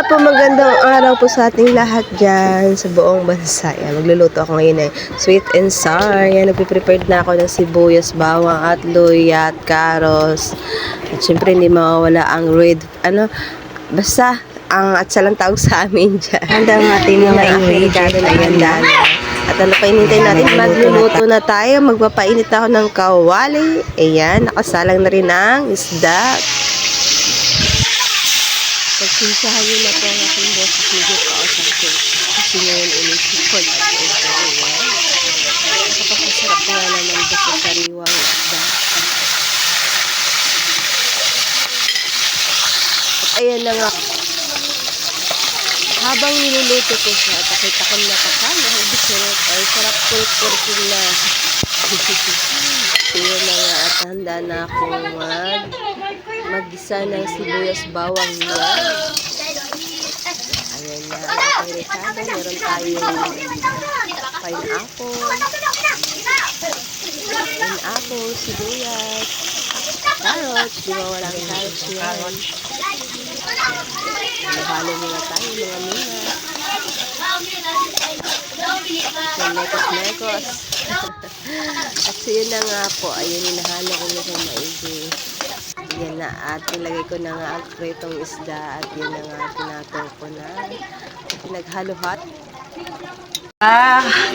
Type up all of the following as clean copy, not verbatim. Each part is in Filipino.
po, magandang araw po sa ating lahat dyan sa buong bansa. Yan, magluluto ako ngayon sweet and sour. Yan, nagpiprepared na ako ng sibuyas, bawang at luya at karos. At syempre hindi mawawala ang basta ang atsalang tawag sa amin dyan. Handa ang ating mga ingredients. Ayan, at ano pa inintay natin? Magluluto na tayo. Magpapainit ako ng kawali. Ayan, nakasalang na rin ang isda. Pagsinsahan nyo na po ang aking boss at medyo kaosang ko. Kasi ngayon ay may sipol at ito. Nakapapasarap nga naman ba sa sariwang isda. At ayan na nga. Habang niluluto ko siya at nakita ko na kasama, hindi sarap ay sarap kulit-kulit na. Ayan na nga at handa na akong mag-gisa ng sibuyas bawang niya. Ayan na ang ating rekado. Meron tayong pineapple, sibuyas, carrots. Di ba walang carrots yan? Mahalo muna tayo mga mina. Mekos. At so yun na nga po. Ayun, hinahalo ko nito maigi. Yan na, at nilagay ko na nga ang kretong isda at yun na nga, pinatong ko na pinaghalo-hot.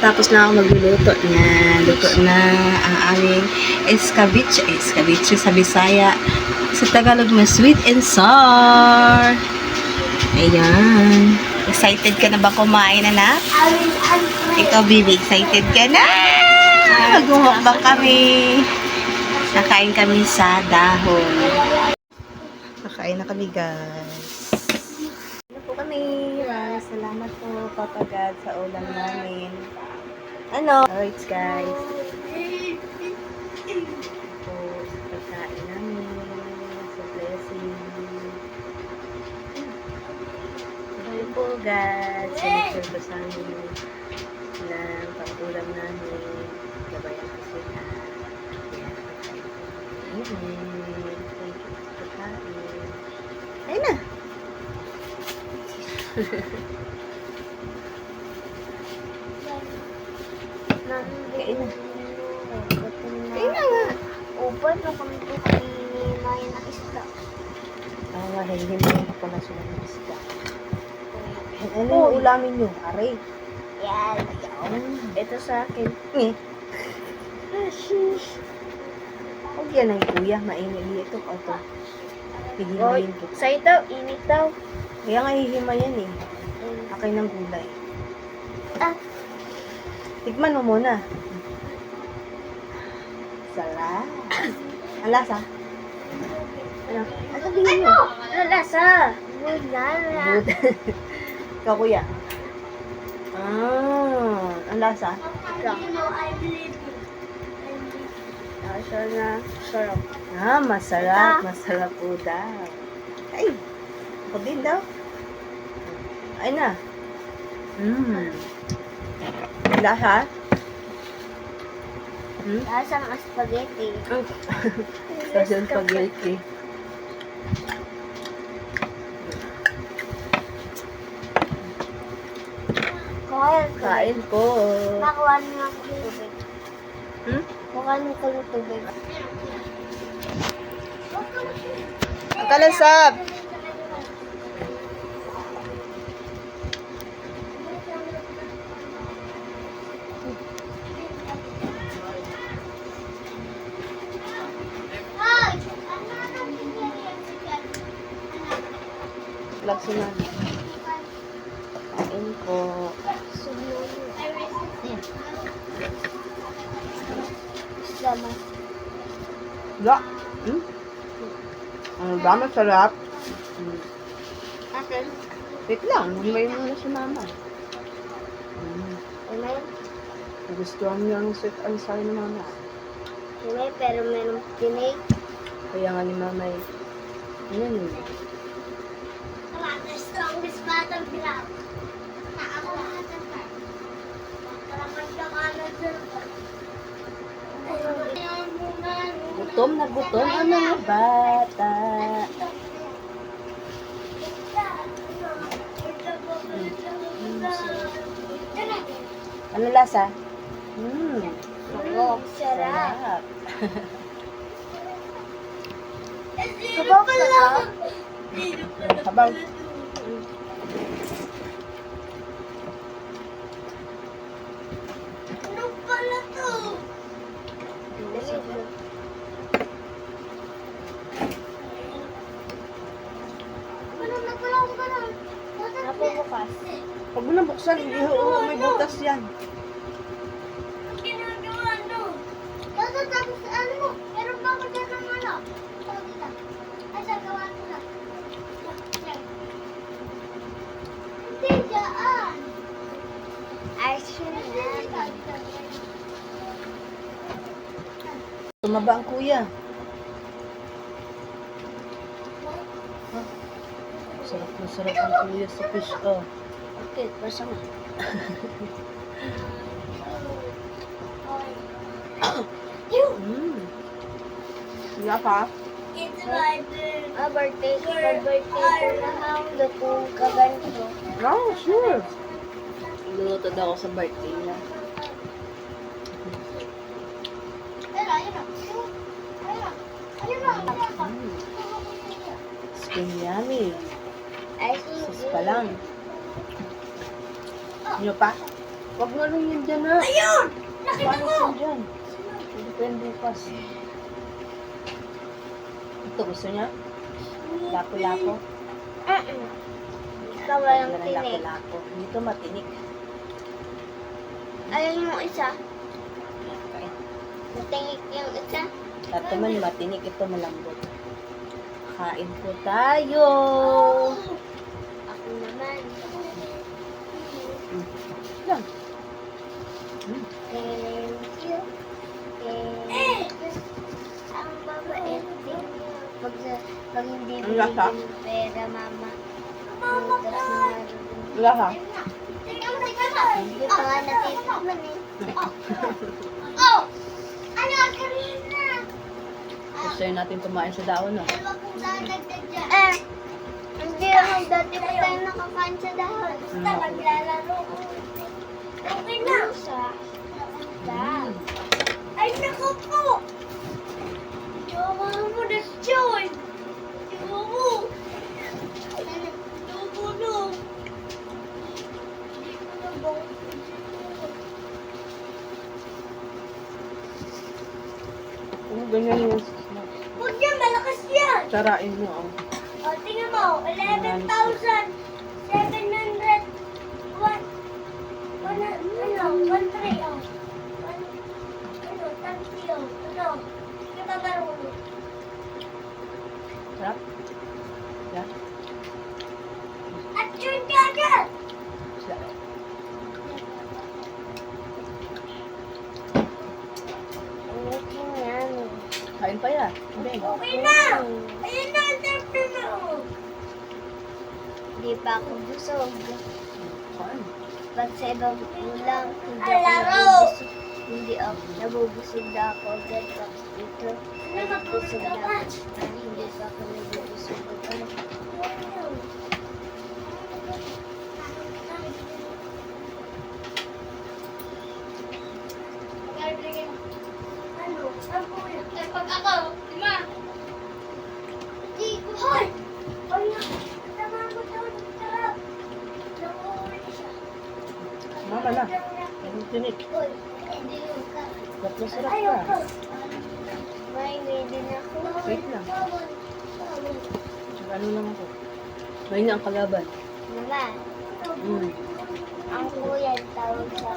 Tapos na ako magluluto na. Luto na ang aming escabeche sa Bisaya. Sa Tagalog na sweet and sour. Ayan. Excited ka na ba kumain, anak? Ikaw, Bibi, excited ka na? Mag-umukbang kami. Nakain kami sa dahon. Nakain na kami, guys. Ano po kami? Salamat po, Papa God, sa ulam namin. Alright, guys. Po, sa pagkain namin. Sa blessing. Ano po, God. Sinigil ko sa amin ng pag-ulam namin. Gabayan ko sila. Thank you for pagkain. Ayun na. Kain na. Kain na nga. Upan na kami po kanimayan ng isda. Mahihimayin ko pala sila ng isda. Ano yung ulamin nyo? Aray. Yan. Ito sa akin. Huwag yan ang kuya. Mainit ito. Ito. Hihimayin ko. Sa'yo daw, init daw. Kaya nga hihimayan eh. Akin ng gulay. Tikman mo muna. Sarap. Ang lasa? Ano? Ano tingin mo? Ano lasa? Bulala. Ikaw, kuya. Ang lasa? Lasa na sarap. Masarap. Masarap po daw. Ay, ako din daw. Ay na. Lasa? Lasa ng spaghetti. Lasa ng spaghetti. Kain po. Nakuha niyo ako ng tubig. Kuha niyo ko ng tubig. Ang kalasap. Lakso na. Kain po. Sama. Ya. Ang dami sarap. Akin? Wait lang, may muna si mama. Amen? Gustuhan niya ang sweet and sour ni mama. Amen, pero meron tinig. Kaya nga ni mama eh. Ayan yun. The strongest battleground. Ako Gutom na gutom ang mga bata. Ano lasa? Sarap. Sarap. Sabaw ka lang. Sabaw. Ano pala to? Napabukas. Pag mo nabuksan, may butas yan. Ang ginagawa no? Tapos ano mo? Meron ba ako dyan ng ano? Ay, sagawa ko na. Hindi dyan. Ay, siya. Tumaba ang kuya. Sarap na sarap ang kuya sa fish. Oh. Okay, basta nga. Wala ka? Birthday ko na hangdo kung kaganto. No, sure. Luluto daw ako sa birthday niya. Skin yummy. Ay, Sus pa lang. Ano pa? Huwag mo rin yun dyan ha. ayun! Paano yun dyan? Hindi ko yung bukas. Ito gusto niya? Lapo-lapo? Ikaw walang Ganda ng tinig. lapo-lapo. Hindi to matinik. Ayun yung isa. Okay. Matingik yung isa. Ito man matinik, ito malambot. Kain po tayo. Ako naman. Lang. Thank you. Ang babait din niya. Pag hindi Ang lasa? binigyan ng pera, mama. Butas na marunong. Wala ka? Hindi pa nga natitikman eh. Oh! Ano kanina? Gusto natin kumain sa daon, no? Hindi ako dati pa tayo nakakain sa dahon. Basta maglalaro. Okay na. Ay, naku po! Jowa mo na Joy! Jowa mo! Jowa mo! Hindi ko na ba? Ano ganyan yung Huwag yan, malakas yan! sarain mo, oh. O, tingnan mo, 11,700. One three, oh. Tanti, oh. Hindi ka marunong. Sarap? Yan? At yun ka agad! Sarap. Looking yummy. Kain pa yan. Hindi. Okay na! Ayun na, ang temple na, oh. Hindi pa ako busog. Kain. Pag sa ibang ulam, hindi ako nabubusog. Hindi ako nabubusog na ako agad. Pag dito, nabubusog na ako. Hindi pa ako nabubusog agad. Ano? Pag ako, lima. Di, hoy! Hoy na! Tama mo daw, sarap. Nakuha siya. Mama na. Anong tinik? Hoy, hindi yung ka. Ba't masarap Ayaw ka? ko. May din ako. Wait lang. Ano lang ako. May na ang kalaban. Naman, ang kuya tawag sa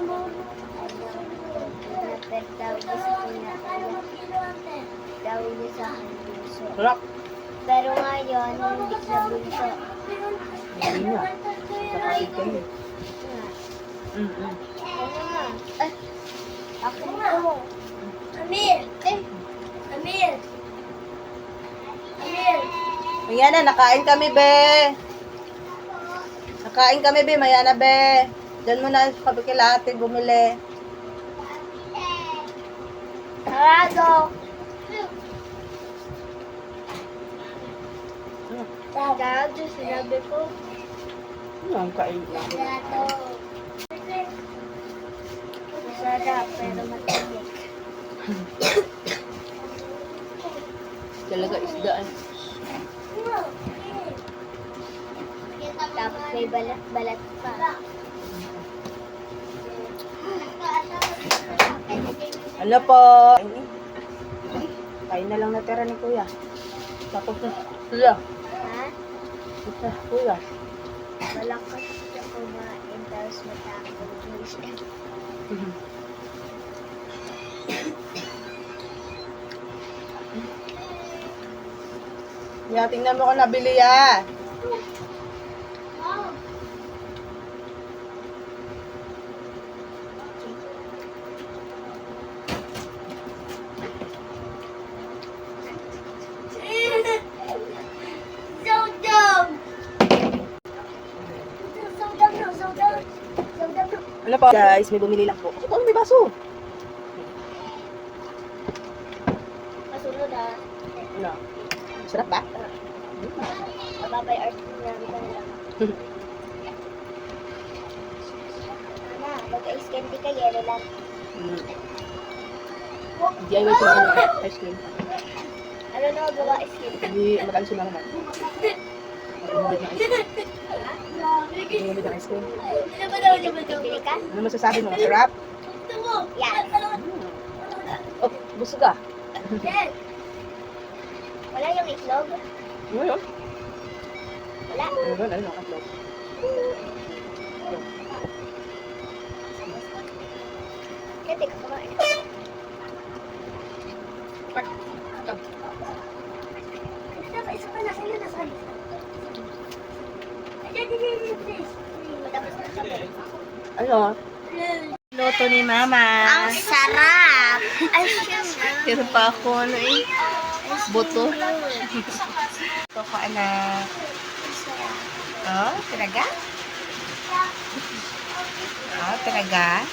tawag sa pinakala. Tawag niya sa akin bunso. Sarap. Pero ngayon, hindi sa bunso. Hindi na. Kakapit ka niya. Ano nga? Ako mo. Amir! Amir! Amir! Ayan na, nakain kami, be. Nakain kami, be. Maya na, be. Diyan mo na sa kabikilate bumili. Sarado! Sarado, sinabi ko. Ano ang kain lang? Sarado. Masarap, pero matinik. Talaga isdaan. Tapos may balat-balat pa. Ano po? Kain na lang natira ni Kuya. Tapos na sila. Ha? Ito, Kuya. Malakas siya kumain, tapos matapos mo siya. Ya, tingnan mo ko nabili ya. So dumb! So dumb no, so dumb. So dumb no. Ano po? Guys, may bumili lang po. Ito, may baso. Masunod ha. Ano? Sarap ba? Mababay art namin ka nila. Ana, mag-ice candy ka, yelo lang. DIY ko lang ice cream. Ano na gawa ice candy? Hindi, mag-alis lang naman. Bumibig ng ice cream. Bumibig ng ice cream. Bili ka? Ano masasabi mo? Sarap? Yan. Oh, busog ka. Wala yung itlog? Ano yun? Wala. Ano yun? Ano yun? Katlog. Kaya ka kumain. Isa pa na sa'yo, nasa halip. Matapos na siya. Ano? Loto ni Mama. Ang sarap! Ang sarap! Pero pa ako ano eh. Buto. Ito ko anak. Oh, talaga? Oh, talaga?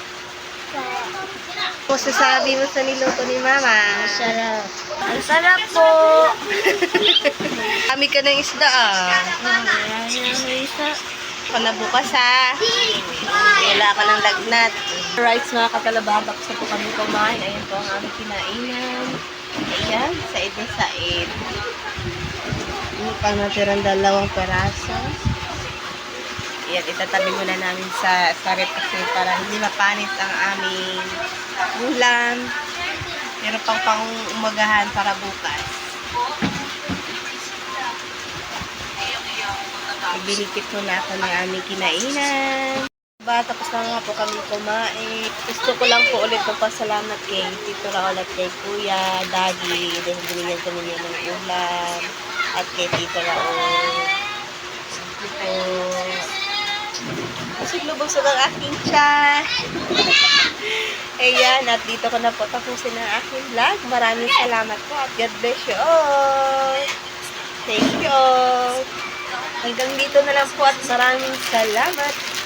Kung sasabi mo sa niluto ni Mama. Ang sarap. Ang sarap po! Kami ka ng isda ah. Kana bukas ha. Wala ka ng lagnat. Rice mga katalabah. Tapos na po kami kumain. Ayan po ang aming kinainan. Ayan, said na said. Yung pang natirang 2 peraso. Ayan, itatabi muna namin sa rep kasi para hindi mapanit ang aming ulam. Meron pang umagahan para bukas. Ibinikit muna ako ng aming kinainan. Tapos na nga po kami kumain. Gusto ko lang po ulit magpasalamat kay Tito Raul at kay Kuya, Daddy, dahil binigyan kami niya ng ulam. At kay Tito Raul. Thank you po. Kasi lubusog ang aking tiyan. Ayan, at dito ko na po tapusin ang aking vlog. Maraming salamat po at God bless you all. Thank you all. Hanggang dito na lang po at maraming salamat.